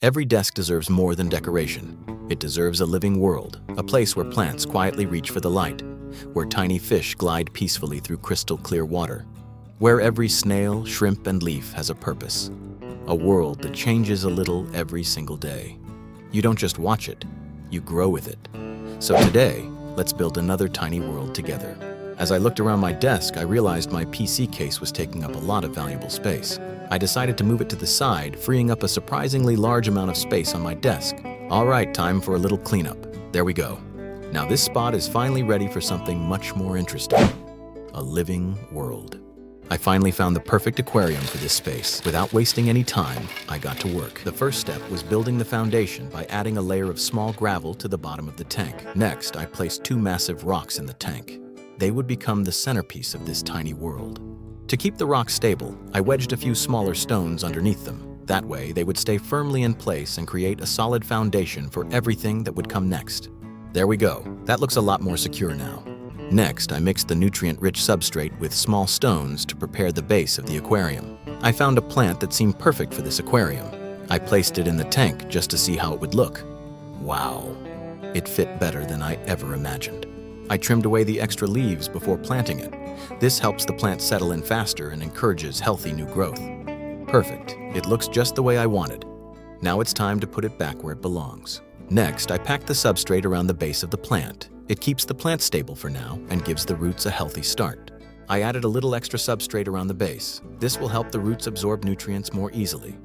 Every desk deserves more than decoration. It deserves a living world, a place where plants quietly reach for the light, where tiny fish glide peacefully through crystal clear water, where every snail, shrimp, and leaf has a purpose. A world that changes a little every single day. You don't just watch it, you grow with it. So today, let's build another tiny world together. As I looked around my desk, I realized my PC case was taking up a lot of valuable space. I decided to move it to the side, freeing up a surprisingly large amount of space on my desk. All right, time for a little cleanup. There we go. Now this spot is finally ready for something much more interesting. A living world. I finally found the perfect aquarium for this space. Without wasting any time, I got to work. The first step was building the foundation by adding a layer of small gravel to the bottom of the tank. Next, I placed 2 massive rocks in the tank. They would become the centerpiece of this tiny world. To keep the rocks stable, I wedged a few smaller stones underneath them. That way, they would stay firmly in place and create a solid foundation for everything that would come next. There we go. That looks a lot more secure now. Next, I mixed the nutrient-rich substrate with small stones to prepare the base of the aquarium. I found a plant that seemed perfect for this aquarium. I placed it in the tank just to see how it would look. Wow, it fit better than I ever imagined. I trimmed away the extra leaves before planting it. This helps the plant settle in faster and encourages healthy new growth. Perfect. It looks just the way I wanted. Now it's time to put it back where it belongs. Next, I packed the substrate around the base of the plant. It keeps the plant stable for now and gives the roots a healthy start. I added a little extra substrate around the base. This will help the roots absorb nutrients more easily.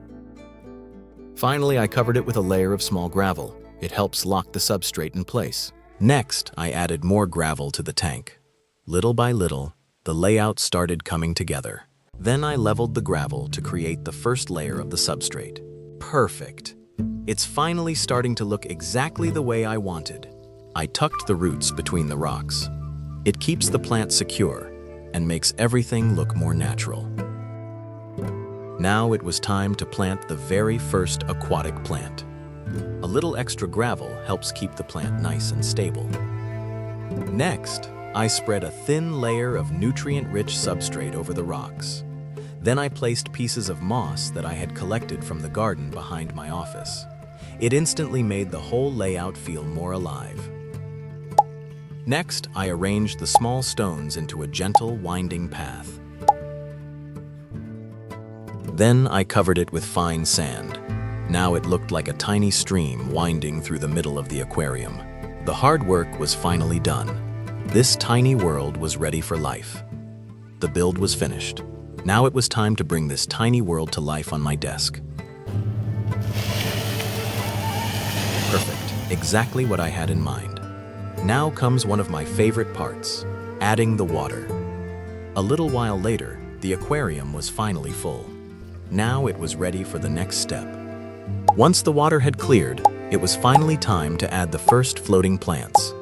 Finally, I covered it with a layer of small gravel. It helps lock the substrate in place. Next, I added more gravel to the tank. Little by little, the layout started coming together. Then I leveled the gravel to create the first layer of the substrate. Perfect. It's finally starting to look exactly the way I wanted. I tucked the roots between the rocks. It keeps the plant secure and makes everything look more natural. Now it was time to plant the very first aquatic plant. A little extra gravel helps keep the plant nice and stable. Next, I spread a thin layer of nutrient-rich substrate over the rocks. Then I placed pieces of moss that I had collected from the garden behind my office. It instantly made the whole layout feel more alive. Next, I arranged the small stones into a gentle, winding path. Then I covered it with fine sand. Now it looked like a tiny stream winding through the middle of the aquarium. The hard work was finally done. This tiny world was ready for life. The build was finished. Now it was time to bring this tiny world to life on my desk. Perfect. Exactly what I had in mind. Now comes one of my favorite parts, adding the water. A little while later, the aquarium was finally full. Now it was ready for the next step. Once the water had cleared, it was finally time to add the first floating plants.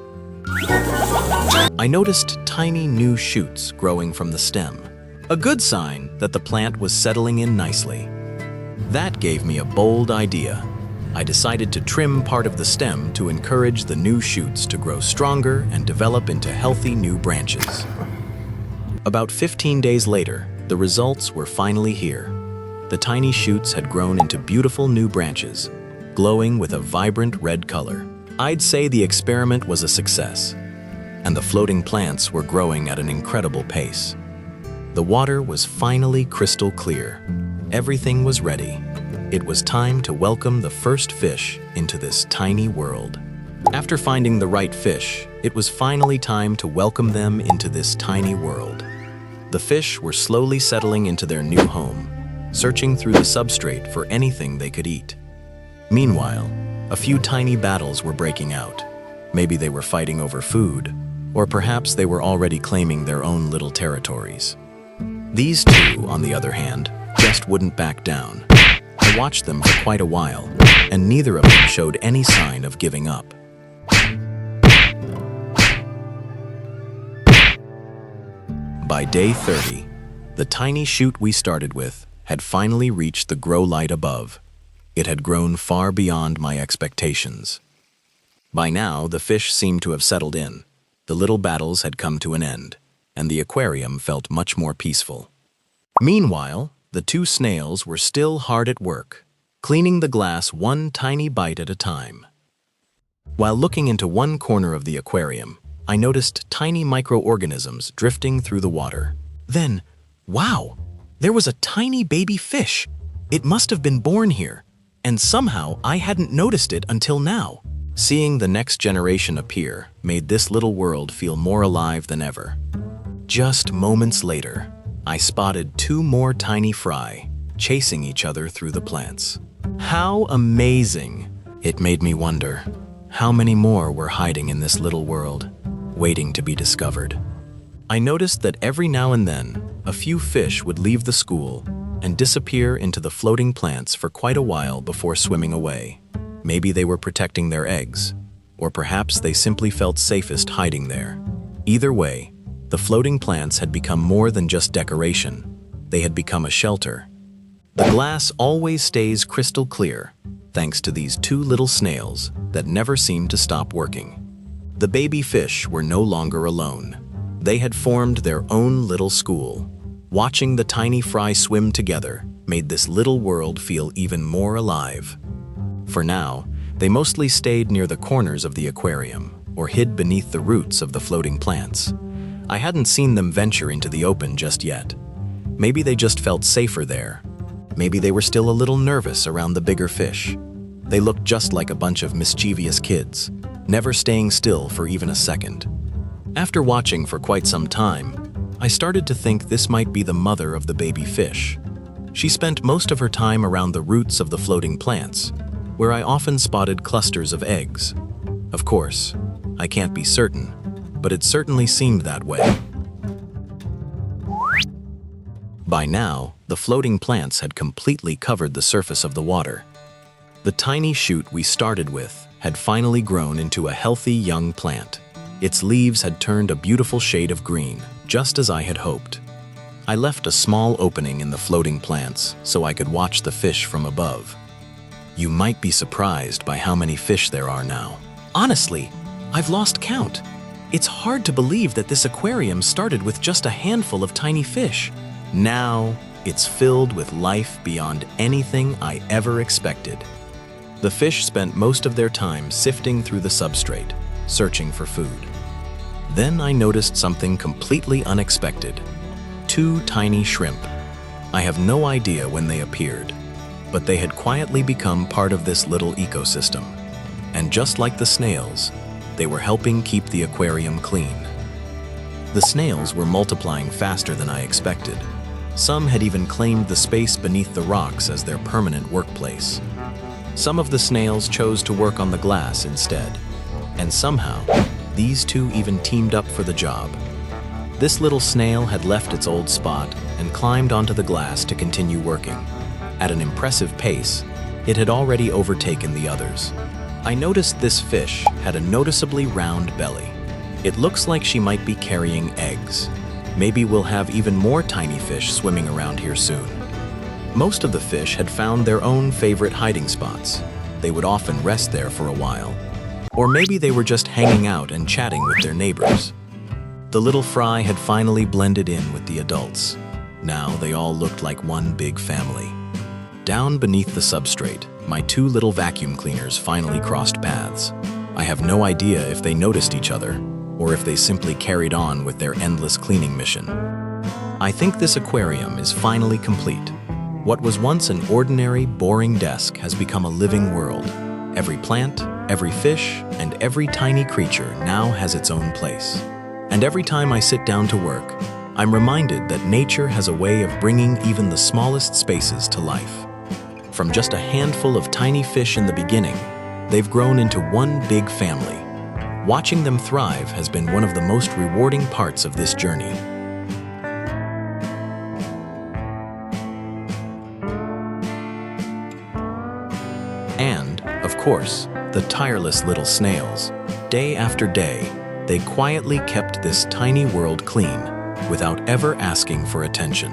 I noticed tiny new shoots growing from the stem, a good sign that the plant was settling in nicely. That gave me a bold idea. I decided to trim part of the stem to encourage the new shoots to grow stronger and develop into healthy new branches. About 15 days later, the results were finally here. The tiny shoots had grown into beautiful new branches, glowing with a vibrant red color. I'd say the experiment was a success, and the floating plants were growing at an incredible pace. The water was finally crystal clear. Everything was ready. It was time to welcome the first fish into this tiny world. After finding the right fish, it was finally time to welcome them into this tiny world. The fish were slowly settling into their new home, searching through the substrate for anything they could eat. Meanwhile, a few tiny battles were breaking out. Maybe they were fighting over food, or perhaps they were already claiming their own little territories. These two, on the other hand, just wouldn't back down. I watched them for quite a while, and neither of them showed any sign of giving up. By day 30, the tiny shoot we started with had finally reached the grow light above. It had grown far beyond my expectations. By now, the fish seemed to have settled in. The little battles had come to an end, and the aquarium felt much more peaceful. Meanwhile, the two snails were still hard at work. cleaning the glass one tiny bite at a time. While looking into one corner of the aquarium, I noticed tiny microorganisms drifting through the water. Then, wow! There was a tiny baby fish. It must have been born here, and somehow I hadn't noticed it until now. Seeing the next generation appear made this little world feel more alive than ever. Just moments later, I spotted two more tiny fry chasing each other through the plants. How amazing! It made me wonder how many more were hiding in this little world, waiting to be discovered. I noticed that every now and then, a few fish would leave the school and disappear into the floating plants for quite a while before swimming away. Maybe they were protecting their eggs, or perhaps they simply felt safest hiding there. Either way, the floating plants had become more than just decoration. They had become a shelter. The glass always stays crystal clear, thanks to these two little snails that never seemed to stop working. The baby fish were no longer alone. They had formed their own little school. Watching the tiny fry swim together made this little world feel even more alive. For now, they mostly stayed near the corners of the aquarium or hid beneath the roots of the floating plants. I hadn't seen them venture into the open just yet. Maybe they just felt safer there. Maybe they were still a little nervous around the bigger fish. They looked just like a bunch of mischievous kids, never staying still for even a second. After watching for quite some time, I started to think this might be the mother of the baby fish. She spent most of her time around the roots of the floating plants, where I often spotted clusters of eggs. Of course, I can't be certain, but it certainly seemed that way. By now, the floating plants had completely covered the surface of the water. The tiny shoot we started with had finally grown into a healthy young plant. Its leaves had turned a beautiful shade of green, just as I had hoped. I left a small opening in the floating plants so I could watch the fish from above. You might be surprised by how many fish there are now. Honestly, I've lost count. It's hard to believe that this aquarium started with just a handful of tiny fish. Now, it's filled with life beyond anything I ever expected. The fish spent most of their time sifting through the substrate, searching for food. Then I noticed something completely unexpected. Two tiny shrimp. I have no idea when they appeared, but they had quietly become part of this little ecosystem. And just like the snails, they were helping keep the aquarium clean. The snails were multiplying faster than I expected. Some had even claimed the space beneath the rocks as their permanent workplace. Some of the snails chose to work on the glass instead, and somehow, these two even teamed up for the job. This little snail had left its old spot and climbed onto the glass to continue working. At an impressive pace, it had already overtaken the others. I noticed this fish had a noticeably round belly. It looks like she might be carrying eggs. Maybe we'll have even more tiny fish swimming around here soon. Most of the fish had found their own favorite hiding spots. They would often rest there for a while. Or maybe they were just hanging out and chatting with their neighbors. The little fry had finally blended in with the adults. Now they all looked like one big family. Down beneath the substrate, my two little vacuum cleaners finally crossed paths. I have no idea if they noticed each other, or if they simply carried on with their endless cleaning mission. I think this aquarium is finally complete. What was once an ordinary, boring desk has become a living world. Every plant, every fish, and every tiny creature now has its own place. And every time I sit down to work, I'm reminded that nature has a way of bringing even the smallest spaces to life. From just a handful of tiny fish in the beginning, they've grown into one big family. Watching them thrive has been one of the most rewarding parts of this journey. And, of course, the tireless little snails. Day after day, they quietly kept this tiny world clean without ever asking for attention.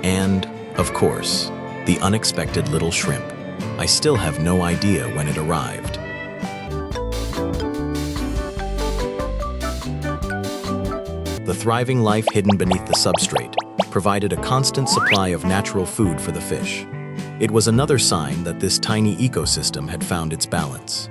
And, of course, the unexpected little shrimp. I still have no idea when it arrived. The The thriving life hidden beneath the substrate provided a constant supply of natural food for the fish. It was another sign that this tiny ecosystem had found its balance.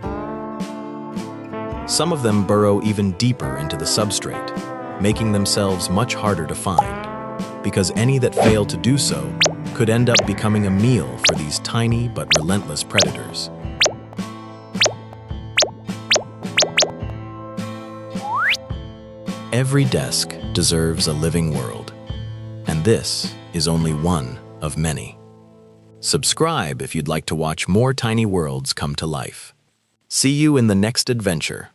Some of them burrow even deeper into the substrate, making themselves much harder to find, because any that fail to do so could end up becoming a meal for these tiny but relentless predators. Every desk deserves a living world, and this is only one of many. Subscribe if you'd like to watch more tiny worlds come to life. See you in the next adventure.